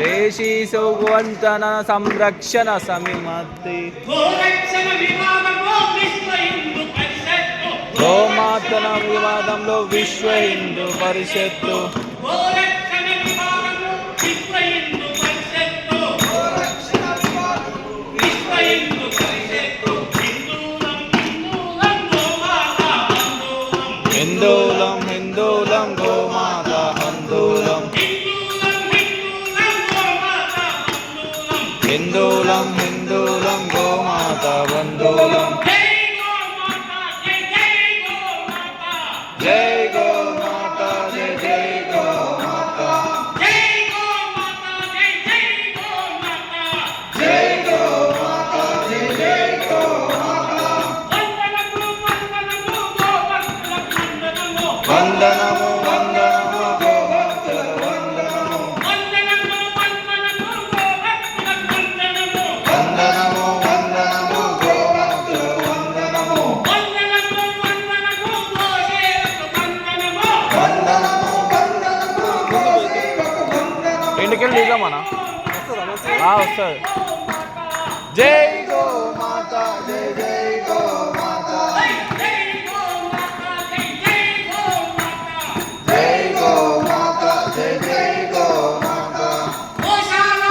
దేశీ సౌగవంతన సంరక్షణ సమిమతి గోమాతన వివాదంలో విశ్వ హిందూ పరిషత్తు హిందూలం హిందూలం గోమాత హిందూలం హిందూలం హిందూలం గోమాత బంధూలం జై గోమాత జై జై గోమాత జై గోమాత జై జై గోమాత వందనము వందనము గోమాతల వందనము వందనము వందనము గోమాతల వందనము వందనము వందనము ఇంటికెళ్ళి దిగామనా వస్తుంది జై గోమాత జై జై గోమాత జై గోమాత జై జై గోమాత గోశాల